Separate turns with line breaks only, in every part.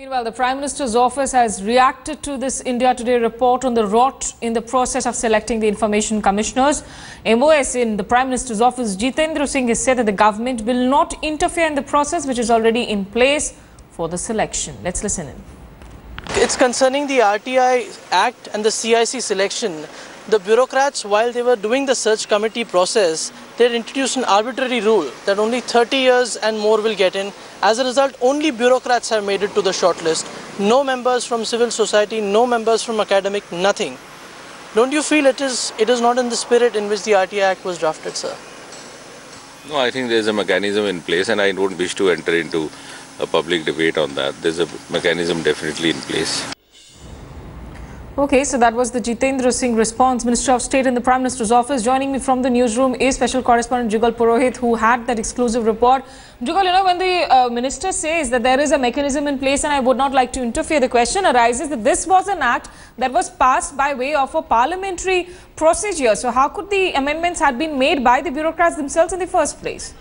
Meanwhile, the Prime Minister's office has reacted to this India Today report on the rot in the process of selecting the information commissioners. MOS in the Prime Minister's office, Jitendra Singh, has said that the government will not interfere in the process which is already in place for the selection. Let's listen in.
It's concerning the RTI Act and the CIC selection. The bureaucrats, while they were doing the search committee process, they had introduced an arbitrary rule that only 30 years and more will get in. As a result, only bureaucrats have made it to the shortlist. No members from civil society, no members from academic, nothing. Don't you feel it is not in the spirit in which the RTI Act was drafted, sir?
No, I think there's a mechanism in place and I don't wish to enter into a public debate on that. There's a mechanism definitely in place.
Okay, so that was the Jitendra Singh response. Minister of State in the Prime Minister's office. Joining me from the newsroom is Special Correspondent Jugal Purohit, who had that exclusive report. Jugal, you know, when the Minister says that there is a mechanism in place and I would not like to interfere, the question arises that this was an act that was passed by way of a parliamentary procedure. So how could the amendments have been made by the bureaucrats themselves in the first place?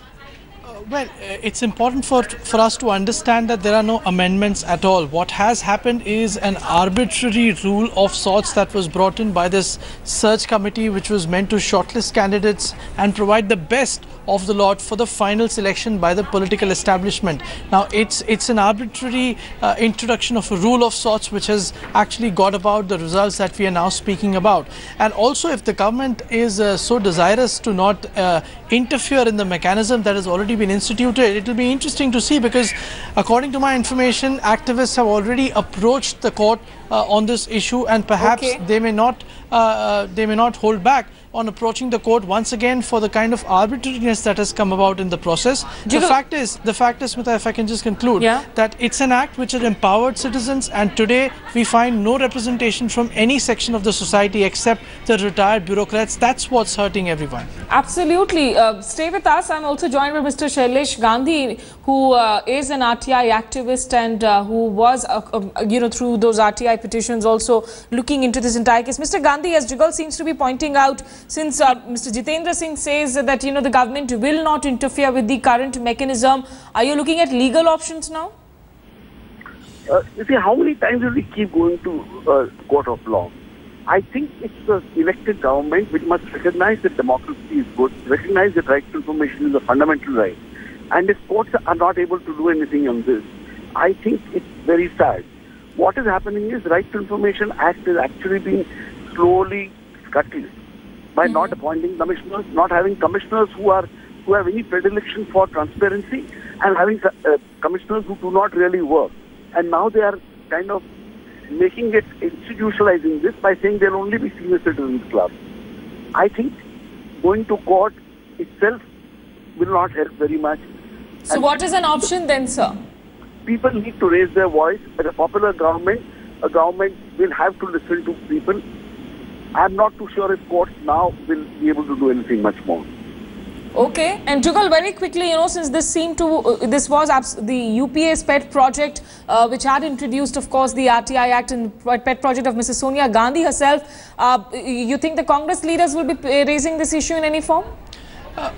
Well, it's important for us to understand that there are no amendments at all. What has happened is an arbitrary rule of sorts that was brought in by this search committee, which was meant to shortlist candidates and provide the best of the lot for the final selection by the political establishment. Now, it's an arbitrary introduction of a rule of sorts which has actually got about the results that we are now speaking about. And also, if the government is so desirous to not interfere in the mechanism that has already been instituted, it will be interesting to see, because according to my information, activists have already approached the court on this issue, and perhaps they may not hold back on approaching the court once again for the kind of arbitrariness that has come about in the process. The fact is, Smita, if I can just conclude, that it's an act which has empowered citizens, and today we find no representation from any section of the society except the retired bureaucrats. That's what's hurting everyone.
Absolutely. Stay with us. I'm also joined by Mr. Shailesh Gandhi, who is an RTI activist and who was, through those RTI petitions also looking into this entire case. Mr. Gandhi, as Jugal seems to be pointing out, since Mr. Jitendra Singh says that, the government will not interfere with the current mechanism, are you looking at legal options now?
You see, how many times will we keep going to court of law? I think it's the elected government which must recognize that democracy is good, recognize that right to information is a fundamental right. And if courts are not able to do anything on this, I think it's very sad. What is happening is Right to Information Act is actually being slowly scuttled by not appointing commissioners, not having commissioners who have any predilection for transparency, and having commissioners who do not really work. And now they are kind of making it, institutionalizing this by saying they'll only be senior citizens club. I think going to court itself will not help very much.
So what is an option then, sir?
People need to raise their voice. As a popular government, a government will have to listen to people. I'm not too sure if courts now will be able to do anything much more.
Okay, and Jugal, very quickly, since this was the UPA's pet project, which had introduced, of course, the RTI Act and pet project of Mrs. Sonia Gandhi herself, you think the Congress leaders will be raising this issue in any form?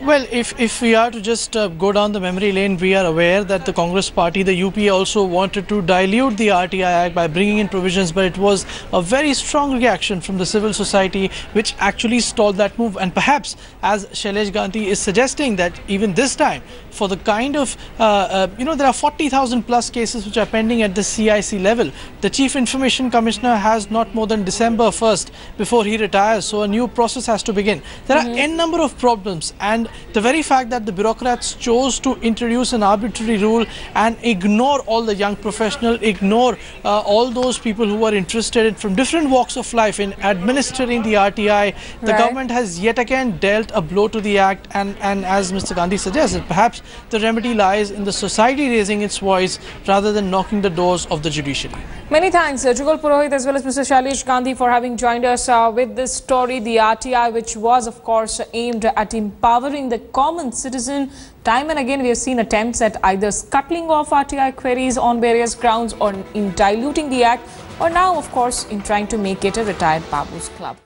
Well, if we are to just go down the memory lane, we are aware that the Congress party, the UP, also wanted to dilute the RTI Act by bringing in provisions, but it was a very strong reaction from the civil society which actually stalled that move. And perhaps, as Shailesh Gandhi is suggesting, that even this time, for the kind of, there are 40,000 plus cases which are pending at the CIC level. The Chief Information Commissioner has not more than December 1st before he retires, so a new process has to begin. There are n number of problems. And the very fact that the bureaucrats chose to introduce an arbitrary rule and ignore all the young professionals, ignore all those people who are interested in, from different walks of life, in administering the RTI, the government has yet again dealt a blow to the act. And as Mr. Gandhi suggested, perhaps the remedy lies in the society raising its voice rather than knocking the doors of the judiciary.
Many thanks, Jugal Purohit as well as Mr. Shailesh Gandhi, for having joined us with this story, the RTI, which was, of course, aimed at empowering the common citizen. Time and again, we have seen attempts at either scuttling off RTI queries on various grounds, or in diluting the act, or now, of course, in trying to make it a retired Babu's club.